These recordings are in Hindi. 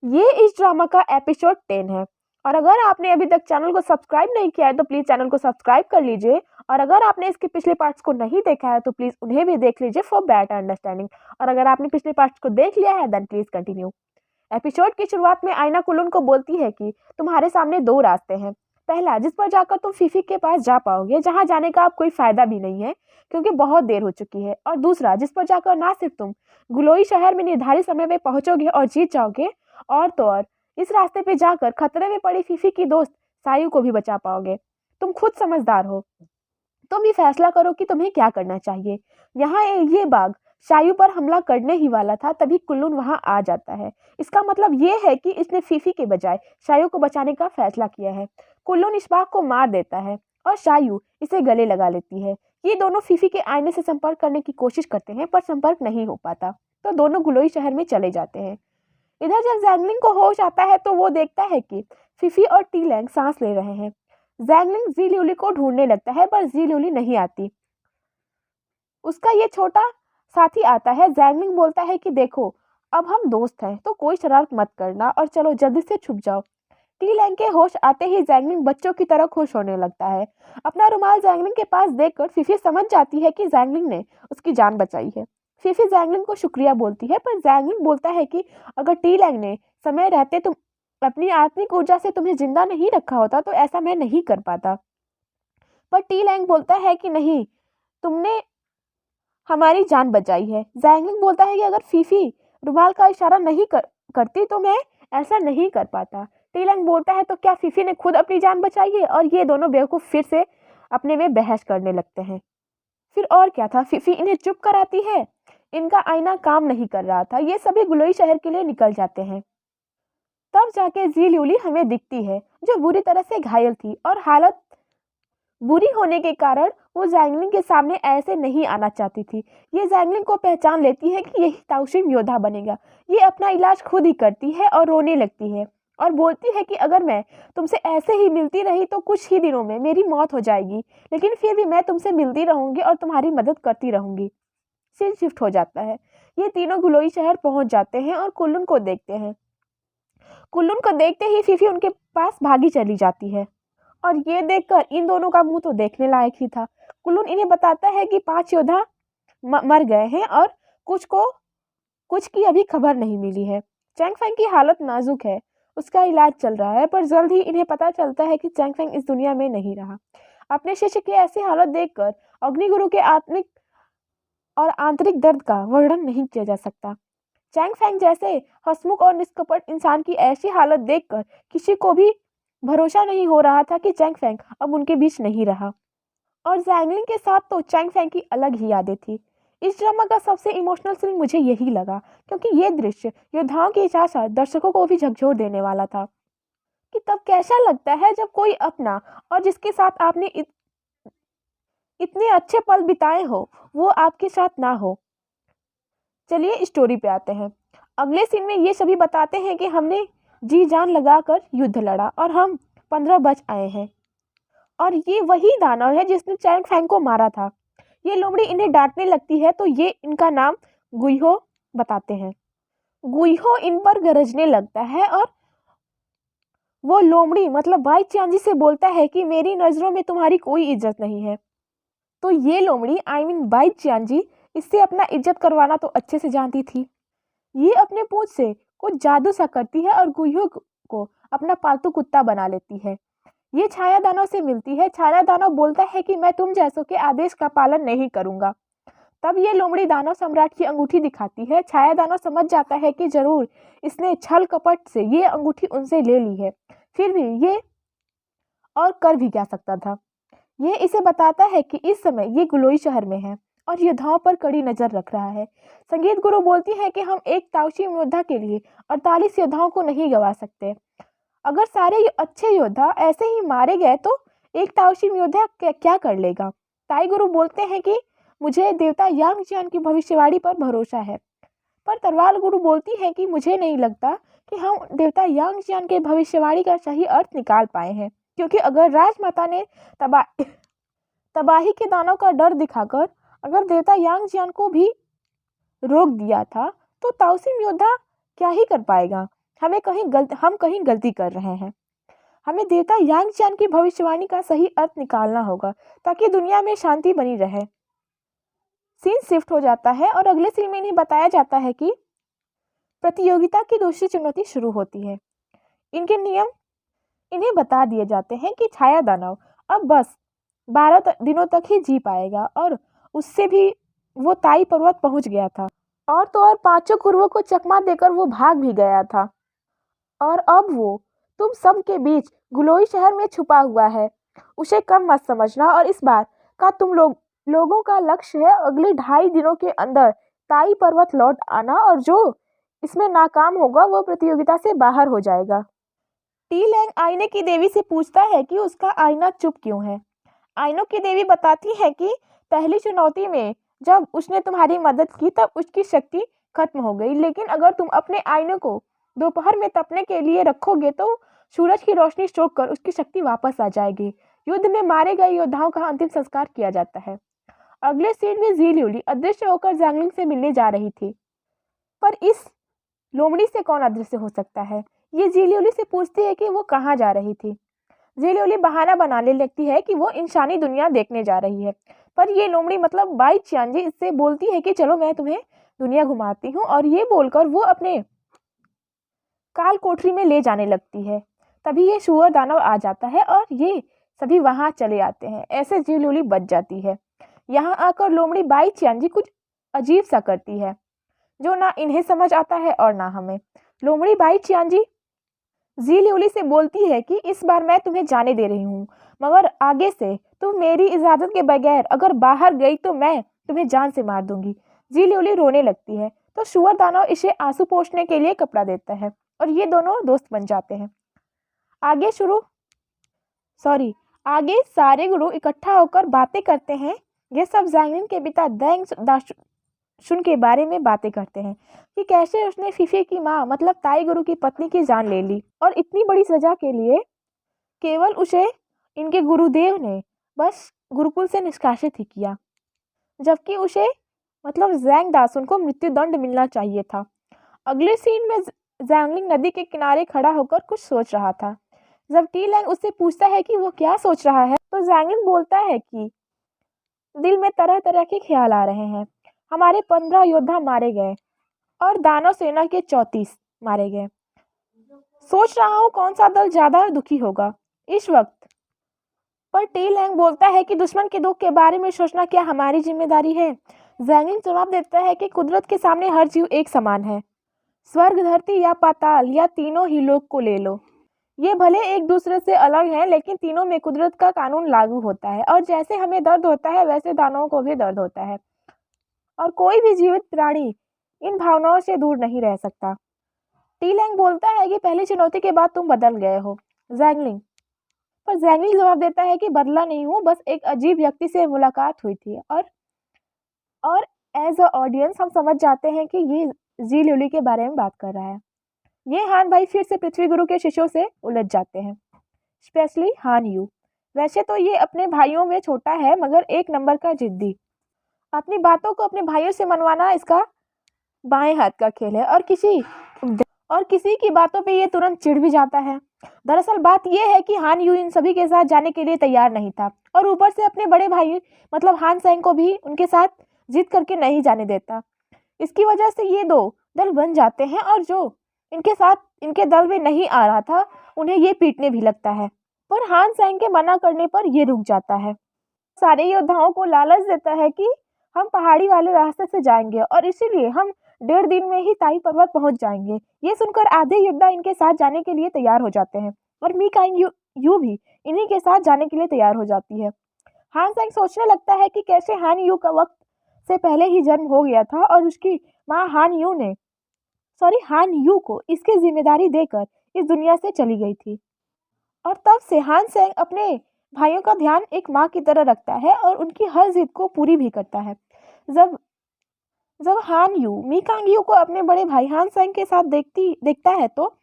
ये इस ड्रामा का एपिसोड 10 है। और अगर आपने अभी तक चैनल को सब्सक्राइब नहीं किया है तो प्लीज़ चैनल को सब्सक्राइब कर लीजिए। और अगर आपने इसके पिछले पार्ट्स को नहीं देखा है तो प्लीज़ उन्हें भी देख लीजिए फॉर बेटर अंडरस्टैंडिंग। और अगर आपने पिछले पार्ट्स को देख लिया है देन प्लीज़ कंटिन्यू। एपिसोड की शुरुआत में आयना कुल्लू को बोलती है कि तुम्हारे सामने दो रास्ते हैं। पहला, जिस पर जाकर तुम फीफी के पास जा पाओगे, जहां जाने का अब कोई फायदा भी नहीं है क्योंकि बहुत देर हो चुकी है। और दूसरा, जिस पर जाकर ना सिर्फ तुम गुलोई शहर में निर्धारित समय में पहुंचोगे और जीत जाओगे, और तो और इस रास्ते पे जाकर खतरे में पड़ी फीफी की दोस्त सायु को भी बचा पाओगे। तुम खुद समझदार हो, तुम ही फैसला करो कि तुम्हें क्या करना चाहिए। यहाँ ये बाघ शायू पर हमला करने ही वाला था, तभी कुल्लून वहां आ जाता है। इसका मतलब ये है कि इसने फीफी के बजाय शायू को बचाने का फैसला किया है। कुल्लून इस बाघ को मार देता है और शायू इसे गले लगा लेती है। ये दोनों फीफी के आईने से संपर्क करने की कोशिश करते हैं पर संपर्क नहीं हो पाता, तो दोनों गुलोई शहर में चले जाते हैं। इधर जब जैंगलिंग को होश आता है तो वो देखता है कि फीफी और टीलैंग सांस ले रहे हैं। जैंगलिंग जी ल्यूली को ढूंढने लगता है पर जी ल्यूली नहीं आती। उसका ये छोटा साथी आता है। जैंगलिंग बोलता है कि देखो, अब हम दोस्त हैं तो कोई शरारत मत करना और चलो जल्दी से छुप जाओ। टीलैंग के होश आते ही जैंगलिंग बच्चों की तरह खुश होने लगता है। अपना रुमाल जैंगलिंग के पास देखकर फीफी समझ जाती है कि जैंगलिंग ने उसकी जान बचाई है। फीफी जैंगलिंग को शुक्रिया बोलती है पर जैंगलिंग बोलता है कि अगर टीलैंग ने समय रहते तुम अपनी आत्मिक ऊर्जा से तुम्हें जिंदा नहीं रखा होता तो ऐसा मैं नहीं कर पाता। पर टीलैंग बोलता है कि नहीं, तुमने हमारी जान बचाई है। जैंगलिंग बोलता है कि अगर फीफी रुमाल का इशारा नहीं करती तो मैं ऐसा नहीं कर पाता। टीलैंग बोलता है तो क्या फीफी ने खुद अपनी जान बचाई है? और ये दोनों बेवकूफ़ फिर से अपने में बहस करने लगते हैं। फिर और क्या था, फीफी इन्हें चुप कराती है। इनका आईना काम नहीं कर रहा था। ये सभी गुलोई शहर के लिए निकल जाते हैं। तब जाके जी ल्यूली हमें दिखती है जो बुरी तरह से घायल थी और हालत बुरी होने के कारण वो जैंगलिंग के सामने ऐसे नहीं आना चाहती थी। ये जैंगलिंग को पहचान लेती है कि यही ताउशिम योद्धा बनेगा। ये अपना इलाज खुद ही करती है और रोने लगती है और बोलती है कि अगर मैं तुमसे ऐसे ही मिलती रही तो कुछ ही दिनों में मेरी मौत हो जाएगी, लेकिन फिर भी मैं तुमसे मिलती रहूंगी और तुम्हारी मदद करती रहूंगी। सीन शिफ्ट हो जाता है। ये तीनों गुलोई शहर पहुंच जाते हैं और कुल्लून को देखते हैं। कुल्लून को देखते ही फीफी उनके पास भागी चली जाती है और ये देखकर इन दोनों का मुंह तो देखने लायक ही था। कुल्लून इन्हें बताता है कि 5 योद्धा मर गए हैं और कुछ की अभी खबर नहीं मिली है। चैंगफेंग की हालत नाजुक है, उसका इलाज चल रहा है, पर जल्द ही इन्हें पता चलता है कि चैंगफेंग इस दुनिया में नहीं रहा। अपने शिष्य की ऐसी हालत देखकर अग्निगुरु के आत्मिक और आंतरिक दर्द का वर्णन नहीं किया जा सकता। चैंगफेंग जैसे हंसमुख और निष्कपट इंसान की ऐसी हालत देखकर किसी को भी भरोसा नहीं हो रहा था कि चैंगफेंग अब उनके बीच नहीं रहा। और जैंगलिंग के साथ तो चैंगफेंग की अलग ही यादें थी। इस ड्रामा का सबसे इमोशनल सीन मुझे यही लगा क्योंकि ये दृश्य योद्धाओं के साथ साथ दर्शकों को भी झकझोर देने वाला था कि तब कैसा लगता है जब कोई अपना और जिसके साथ आपने इतने अच्छे पल बिताए हो वो आपके साथ ना हो। चलिए स्टोरी पे आते हैं। अगले सीन में ये सभी बताते हैं कि हमने जी जान लगाकर युद्ध लड़ा और हम 15 बच आए हैं। और ये वही दानव है जिसने चैंग फैंग को मारा था। ये लोमड़ी इन्हें डांटने लगती है तो ये इनका नाम गुइहो बताते हैं। गुइहो इन पर गरजने लगता है और वो लोमड़ी मतलब बाई चांजी से बोलता है कि मेरी नज़रों में तुम्हारी कोई इज्जत नहीं है। तो ये लोमड़ी बाई चांजी इससे अपना इज्जत करवाना तो अच्छे से जानती थी। ये अपने पूंछ से कुछ जादू सा करती है और गुइहो को अपना पालतू कुत्ता बना लेती है। ये छाया दानव से मिलती है। छाया दानव बोलता है कि मैं तुम जैसों के आदेश का पालन नहीं करूंगा। तब ये लोमड़ी दानव सम्राट की अंगूठी दिखाती है। छाया दानव समझ जाता है कि जरूर इसने छल कपट से ये अंगूठी उनसे ले ली है, फिर भी ये और कर भी क्या सकता था। ये इसे बताता है कि इस समय ये गुलोई शहर में है और योद्धाओं पर कड़ी नजर रख रहा है। संगीत गुरु बोलती है कि हम एक ताउशिम योद्धा के लिए 48 योद्धाओं को नहीं गवा सकते। अगर सारे अच्छे योद्धा ऐसे ही मारे गए तो एक ताओशिम योद्धा क्या कर लेगा। ताई गुरु बोलते हैं कि मुझे देवता यांग जियान की भविष्यवाणी पर भरोसा है, पर तरवाल गुरु बोलती है कि मुझे नहीं लगता कि हम देवता यांग जियान के भविष्यवाणी का सही अर्थ निकाल पाए हैं, क्योंकि अगर राजमाता ने तबाही के दानों का डर दिखाकर अगर देवता यांग जियान को भी रोक दिया था तो ताओसिम योद्धा क्या ही कर पाएगा। हम कहीं गलती कर रहे हैं। हमें देवता यांग चान की भविष्यवाणी का सही अर्थ निकालना होगा ताकि दुनिया में शांति बनी रहे। सीन शिफ्ट हो जाता है और अगले सीन में इन्हें बताया जाता है कि प्रतियोगिता की दूसरी चुनौती शुरू होती है। इनके नियम इन्हें बता दिए जाते हैं कि छाया दानव अब बस 12 दिनों तक ही जी पाएगा और उससे भी वो ताई पर्वत पहुंच गया था और तो और 5 कुरवों को चकमा देकर वो भाग भी गया था और अब वो तुम सब के बीच गुलोई शहर में छुपा हुआ है। उसे कम मत समझना और इस बार का लोगों का लक्ष्य है अगले 2.5 दिनों के अंदर ताई पर्वत लौट आना और जो इसमें नाकाम होगा वो प्रतियोगिता से बाहर हो जाएगा। टी लैंग आईने की देवी से पूछता है कि उसका आईना चुप क्यों है। आईनों की देवी बताती है कि पहली चुनौती में जब उसने तुम्हारी मदद की तब उसकी शक्ति खत्म हो गई, लेकिन अगर तुम अपने आईने को दोपहर में तपने के लिए रखोगे तो सूरज की रोशनी सोख कर उसकी शक्ति वापस आ जाएगी। युद्ध में मारे गए योद्धाओं का अंतिम संस्कार किया जाता है। अगले सीन में जी ल्यूली अदृश्य होकर जैंगलिंग से मिलने जा रही थी, पर इस लोमड़ी से कौन अदृश्य हो सकता है? ये जी ल्यूली से पूछती है कि वो कहाँ जा रही थी। जी ल्यूली बहाना बनाने लगती है कि वो इंसानी दुनिया देखने जा रही है, पर ये लोमड़ी मतलब बाई चियांजी इससे बोलती है कि चलो मैं तुम्हें दुनिया घुमाती हूँ, और ये बोलकर वो अपने काल कोठरी में ले जाने लगती है। तभी ये शुअर दानव आ जाता है और ये सभी वहां चले आते हैं। ऐसे जी ल्यूली बच जाती है। यहाँ आकर लोमड़ी बाई चियांजी कुछ अजीब सा करती है जो ना इन्हें समझ आता है और ना हमें। लोमड़ी बाई चियांजी जी ल्यूली से बोलती है कि इस बार मैं तुम्हें जाने दे रही हूँ, मगर आगे से तुम मेरी इजाजत के बगैर अगर बाहर गई तो मैं तुम्हें जान से मार दूंगी। जी ल्यूली रोने लगती है तो शुअर दानव इसे आंसू पोंछने के लिए कपड़ा देता है और ये दोनों दोस्त बन जाते हैं। आगे सारे गुरु इकट्ठा होकर बातें करते हैं। ये सब जैंगलिन के पिता देंग दाशुन के बारे में बातें करते हैं कि कैसे उसने फीफी की माँ मतलब ताई गुरु की पत्नी की जान ले ली और इतनी बड़ी सजा के लिए केवल उसे इनके गुरुदेव ने बस गुरुकुल से निष्कासित ही किया, जबकि उसे मतलब जैंग दासुन को मृत्युदंड मिलना चाहिए था। अगले सीन में जैंगलिंग नदी के किनारे खड़ा होकर कुछ सोच रहा था। जब टी लैंग उससे पूछता है कि वो क्या सोच रहा है तो जैंगलिंग बोलता है कि दिल में तरह तरह के ख्याल आ रहे हैं। हमारे 15 योद्धा मारे गए और दानव सेना के 34 मारे गए। सोच रहा हूँ कौन सा दल ज्यादा दुखी होगा इस वक्त। पर टी लैंग बोलता है कि दुश्मन के दुख के बारे में सोचना क्या हमारी जिम्मेदारी है। जैंगलिंग जवाब देता है कि कुदरत के सामने हर जीव एक समान है। स्वर्ग, धरती या पाताल या तीनों ही लोक को ले लो, ये भले एक दूसरे से अलग हैं, लेकिन तीनों में कुदरत का कानून लागू होता है और जैसे हमें दर्द होता है वैसे दानवों को भी दर्द होता है और कोई भी जीवित प्राणी इन भावनाओं से दूर नहीं रह सकता। टी लैंग बोलता है कि पहली चुनौती के बाद तुम बदल गए हो जैंगलिंग। पर जैंगलिंग जवाब देता है कि बदला नहीं हूँ, बस एक अजीब व्यक्ति से मुलाकात हुई थी। और एज अ ऑडियंस हम समझ जाते हैं कि ये जी ल्यूली के बारे में बात कर रहा है। ये हान भाई फिर से पृथ्वी गुरु के शिष्यों से उलझ जाते हैं, स्पेशली हान यू। वैसे तो ये अपने भाइयों में छोटा है मगर एक नंबर का जिद्दी। अपनी बातों को अपने भाइयों से मनवाना इसका बाएं हाथ का खेल है और किसी की बातों पे ये तुरंत चिढ़ भी जाता है। दरअसल बात ये है कि हान यू इन सभी के साथ जाने के लिए तैयार नहीं था और ऊपर से अपने बड़े भाई मतलब हान सेंग को भी उनके साथ जिद करके नहीं जाने देता। इसकी वजह से ये दो दल बन जाते हैं और जो इनके साथ इनके दल में नहीं आ रहा था उन्हें ये पीटने भी लगता है, पर हान सेंग के मना करने पर ये रुक जाता है। सारे योद्धाओं को लालच देता है कि हम पहाड़ी वाले रास्ते से जाएंगे और इसीलिए हम 1.5 दिन में ही ताई पर्वत पहुंच जाएंगे। ये सुनकर आधे योद्धा इनके साथ जाने के लिए तैयार हो जाते हैं और मी काइंग यू भी इन्हीं के साथ जाने के लिए तैयार हो जाती है। हान सेंग सोचने लगता है कि कैसे हान यू का वक्त से पहले ही जन्म हो गया था और उसकी माँ हान यू को इसकी जिम्मेदारी देकर इस दुनिया से चली गई थी और तब से हान सेंग अपने भाइयों का ध्यान एक माँ की तरह रखता है और उनकी हर जिद को पूरी भी करता है। जब हान यू मी कांग यू को अपने बड़े भाई हान सेंग के साथ देखता है तो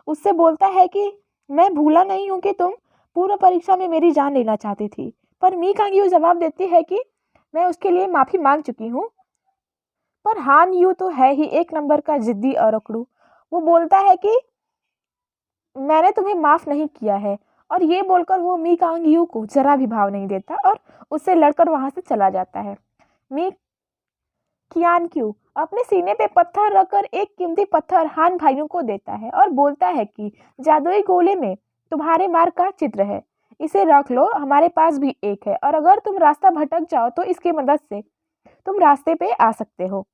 उससे बोलता है कि मैं भूला नहीं हूँ कि तुम पूर्व परीक्षा में मेरी जान लेना चाहती थी। पर मी कांग यू जवाब देती है कि मैं उसके लिए माफ़ी मांग चुकी हूँ। पर हान यू तो है ही एक नंबर का जिद्दी और अकड़ू। वो बोलता है कि मैंने तुम्हें माफ़ नहीं किया है। और ये बोलकर वो मी कांग यू को जरा भी भाव नहीं देता और उससे लड़कर वहाँ से चला जाता है। मी कियान क्यू अपने सीने पे पत्थर रखकर एक कीमती पत्थर हान भाइयों को देता है और बोलता है कि जादुई गोले में तुम्हारे मार्ग का चित्र है, इसे रख लो, हमारे पास भी एक है और अगर तुम रास्ता भटक जाओ तो इसकी मदद से तुम रास्ते पे आ सकते हो।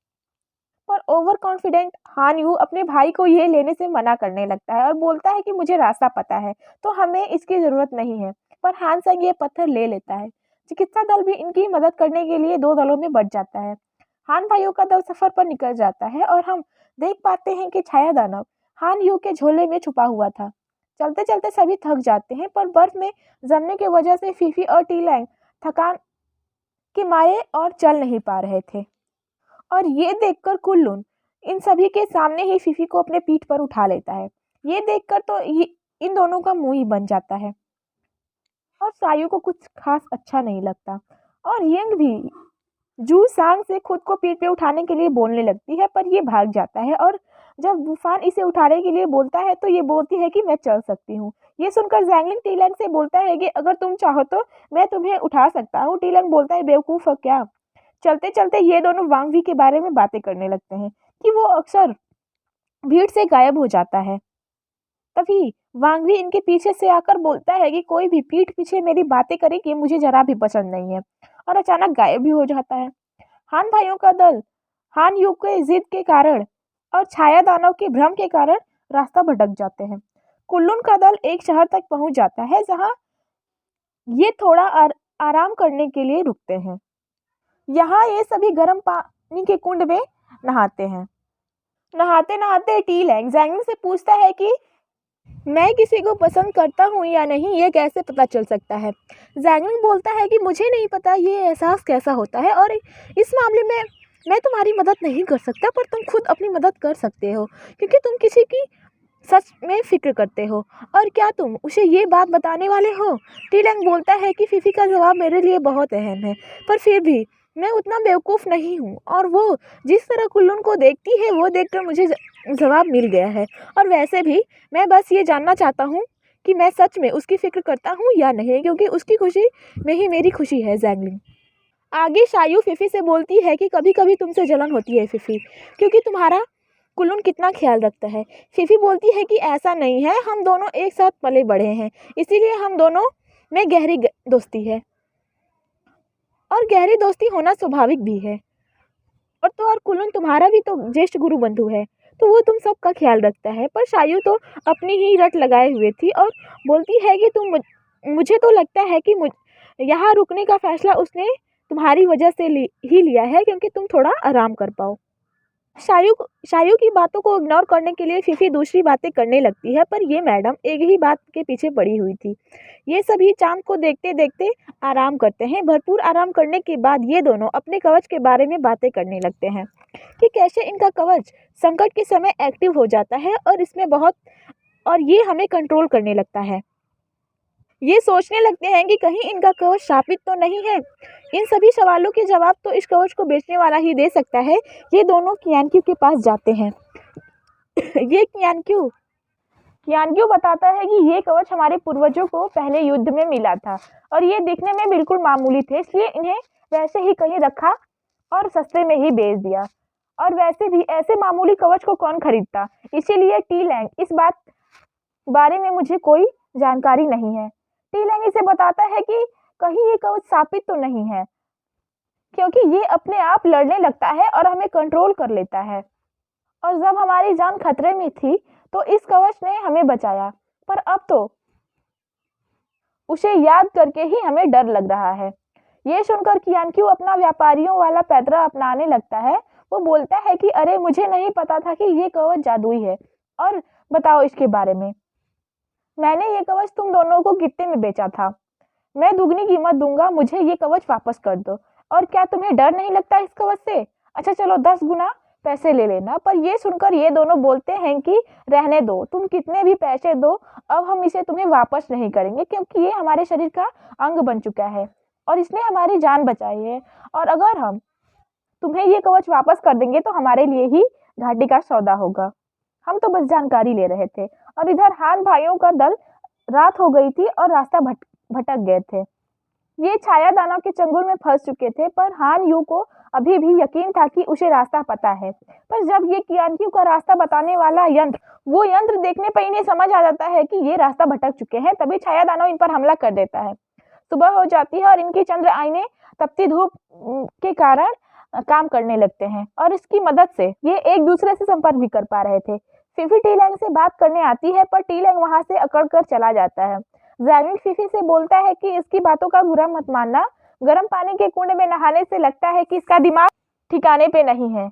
पर ओवर कॉन्फिडेंट हान यू अपने भाई को ये लेने से मना करने लगता है और बोलता है कि मुझे रास्ता पता है तो हमें इसकी ज़रूरत नहीं है। पर हान संग ये पत्थर ले लेता है। चिकित्सा दल भी इनकी मदद करने के लिए दो दलों में बंट जाता है। हान भाइयों का दल सफर पर निकल जाता है और हम देख पाते हैं कि छाया दानव हान यू के झोले में छुपा हुआ था। चलते चलते सभी थक जाते हैं पर बर्फ में जमने की वजह से फीफी और टीलैंग थकान के मारे और चल नहीं पा रहे थे। और ये देखकर कुल्लून इन सभी के सामने ही फीफी को अपने पीठ पर उठा लेता है। ये देखकर तो ये इन दोनों का मुंह ही बन जाता है और सायु को कुछ खास अच्छा नहीं लगता। और यंग भी जू सांग से खुद को पीठ पे उठाने के लिए बोलने लगती है पर ये भाग जाता है और जब वूफान इसे उठाने के लिए बोलता है तो ये बोलती है कि मैं चल सकती हूँ। ये सुनकर जैंगलिंग टीलैंग से बोलता है कि अगर तुम चाहो तो मैं तुम्हें उठा सकता हूँ। टीलैंग बोलता है बेवकूफ़ हो क्या। चलते चलते ये दोनों वांगवी के बारे में बातें करने लगते हैं कि वो अक्सर भीड़ से गायब हो जाता है। तभी वांगवी इनके पीछे से आकर बोलता है कि कोई भी पीठ पीछे मेरी बातें करे कि मुझे जरा भी पसंद नहीं है और अचानक गायब भी हो जाता है। हान भाइयों का दल हान यू के जिद के कारण और छाया दानव के भ्रम के कारण रास्ता भटक जाते हैं। कुल्लून का दल एक शहर तक पहुंच जाता है जहां ये थोड़ा आराम करने के लिए रुकते हैं। यहाँ ये सभी गर्म पानी के कुंड में नहाते हैं। नहाते नहाते टीलैंग जैंगलिंग से पूछता है कि मैं किसी को पसंद करता हूँ या नहीं, ये कैसे पता चल सकता है। जैंगलिंग बोलता है कि मुझे नहीं पता ये एहसास कैसा होता है और इस मामले में मैं तुम्हारी मदद नहीं कर सकता, पर तुम खुद अपनी मदद कर सकते हो क्योंकि तुम किसी की सच में फिक्र करते हो। और क्या तुम उसे ये बात बताने वाले हो। टीलैंग बोलता है कि फीफी का जवाब मेरे लिए बहुत अहम है, पर फिर भी मैं उतना बेवकूफ़ नहीं हूँ और वो जिस तरह कुल्लून को देखती है वो देखकर मुझे जवाब मिल गया है। और वैसे भी मैं बस ये जानना चाहता हूँ कि मैं सच में उसकी फ़िक्र करता हूँ या नहीं, क्योंकि उसकी खुशी में ही मेरी खुशी है। जैंगलिंग आगे शायू फीफी से बोलती है कि कभी कभी तुमसे जलन होती है फीफी, क्योंकि तुम्हारा कुल्लून कितना ख्याल रखता है। फीफी बोलती है कि ऐसा नहीं है, हम दोनों एक साथ पले बढ़े हैं, इसीलिए हम दोनों में गहरी दोस्ती है और गहरी दोस्ती होना स्वाभाविक भी है। और कुल्लून तुम्हारा भी तो ज्येष्ठ गुरु बंधु है, तो वो तुम सबका ख्याल रखता है। पर शायू तो अपनी ही रट लगाए हुए थी और बोलती है कि मुझे तो लगता है कि यहाँ रुकने का फैसला उसने तुम्हारी वजह से ही लिया है, क्योंकि तुम थोड़ा आराम कर पाओ। शायू की बातों को इग्नोर करने के लिए फीफी दूसरी बातें करने लगती है, पर ये मैडम एक ही बात के पीछे पड़ी हुई थी। ये सभी चांद को देखते देखते आराम करते हैं। भरपूर आराम करने के बाद ये दोनों अपने कवच के बारे में बातें करने लगते हैं कि कैसे इनका कवच संकट के समय एक्टिव हो जाता है और ये हमें कंट्रोल करने लगता है। ये सोचने लगते हैं कि कहीं इनका कवच शापित तो नहीं है। इन सभी सवालों के जवाब तो इस कवच को बेचने वाला ही दे सकता है। ये दोनों कियानक्यू के पास जाते हैं। ये कियानक्यू बताता है कि ये कवच हमारे पूर्वजों को पहले युद्ध में मिला था और ये दिखने में बिल्कुल मामूली थे, इसलिए इन्हें वैसे ही कहीं रखा और सस्ते में ही बेच दिया। और वैसे भी ऐसे मामूली कवच को कौन खरीदता, इसीलिए टीलैंग इस बारे में मुझे कोई जानकारी नहीं है। टीलैंग इसे बताता है कि कहीं ये कवच शापित तो नहीं है, क्योंकि ये अपने आप लड़ने लगता है और हमें कंट्रोल कर लेता है। और जब हमारी जान खतरे में थी तो इस कवच ने हमें बचाया, पर अब तो उसे याद करके ही हमें डर लग रहा है। ये सुनकर कियानक्यू अपना व्यापारियों वाला पैतरा अपनाने लगता है। वो बोलता है कि अरे मुझे नहीं पता था कि ये कवच जादुई है, और बताओ इसके बारे में। मैंने ये कवच तुम दोनों को कितने में बेचा था? मैं दुगनी कीमत दूंगा, मुझे ये कवच वापस कर दो। और क्या तुम्हें डर नहीं लगता इस कवच से? अच्छा चलो 10 गुना पैसे ले लेना। पर ये सुनकर ये दोनों बोलते हैं कि रहने दो, तुम कितने भी पैसे दो, अब हम इसे तुम्हें वापस नहीं करेंगे, क्योंकि ये हमारे शरीर का अंग बन चुका है और इसने हमारी जान बचाई है। और अगर हम तुम्हें ये कवच वापस कर देंगे तो हमारे लिए ही घाटी का सौदा होगा। हम तो बस जानकारी ले रहे थे। और इधर हान भाइयों का दल रात हो गई थी और रास्ता भटक गए थे। ये छाया दानव के चंगुल में फंस चुके थे, पर हान यू को अभी भी यकीन था कि उसे रास्ता पता है। पर जब ये कियान क्यू का रास्ता बताने वाला वो यंत्र देखने पर इन्हें समझ आ जाता है कि ये रास्ता भटक चुके हैं, तभी छाया दानव इन पर हमला कर देता है। सुबह हो जाती है और इनकी चंद्र आईने तपती धूप के कारण काम करने लगते हैं और इसकी मदद से ये एक दूसरे से संपर्क भी कर पा रहे थे। फिफी टीलैंग से बात करने आती है, पर टीलैंग वहां से अकड़ कर चला जाता है। जैगलिन फिफी से बोलता है कि इसकी बातों का बुरा मत मानना, गर्म पानी के कुंड में नहाने से लगता है कि इसका दिमाग ठिकाने पे नहीं है।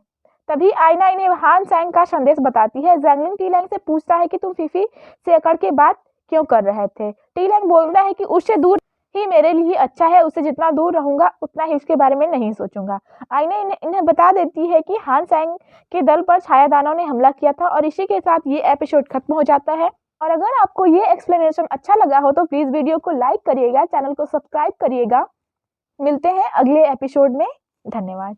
तभी आईना इन्हें हान सैंग का संदेश बताती है। जैगलिन टीलैंग से पूछता है कि तुम फिफी से अकड़ के बात क्यों कर रहे थे। टीलैंग बोलता है कि उससे दूर ही मेरे लिए अच्छा है, उससे जितना दूर रहूंगा उतना ही उसके बारे में नहीं सोचूंगा। आईना इन्हें बता देती है कि हान सैंग के दल पर छाया दानव ने हमला किया था और इसी के साथ ये एपिसोड खत्म हो जाता है। और अगर आपको ये एक्सप्लेनेशन अच्छा लगा हो तो प्लीज़ वीडियो को लाइक करिएगा, चैनल को सब्सक्राइब करिएगा। मिलते हैं अगले एपिसोड में। धन्यवाद।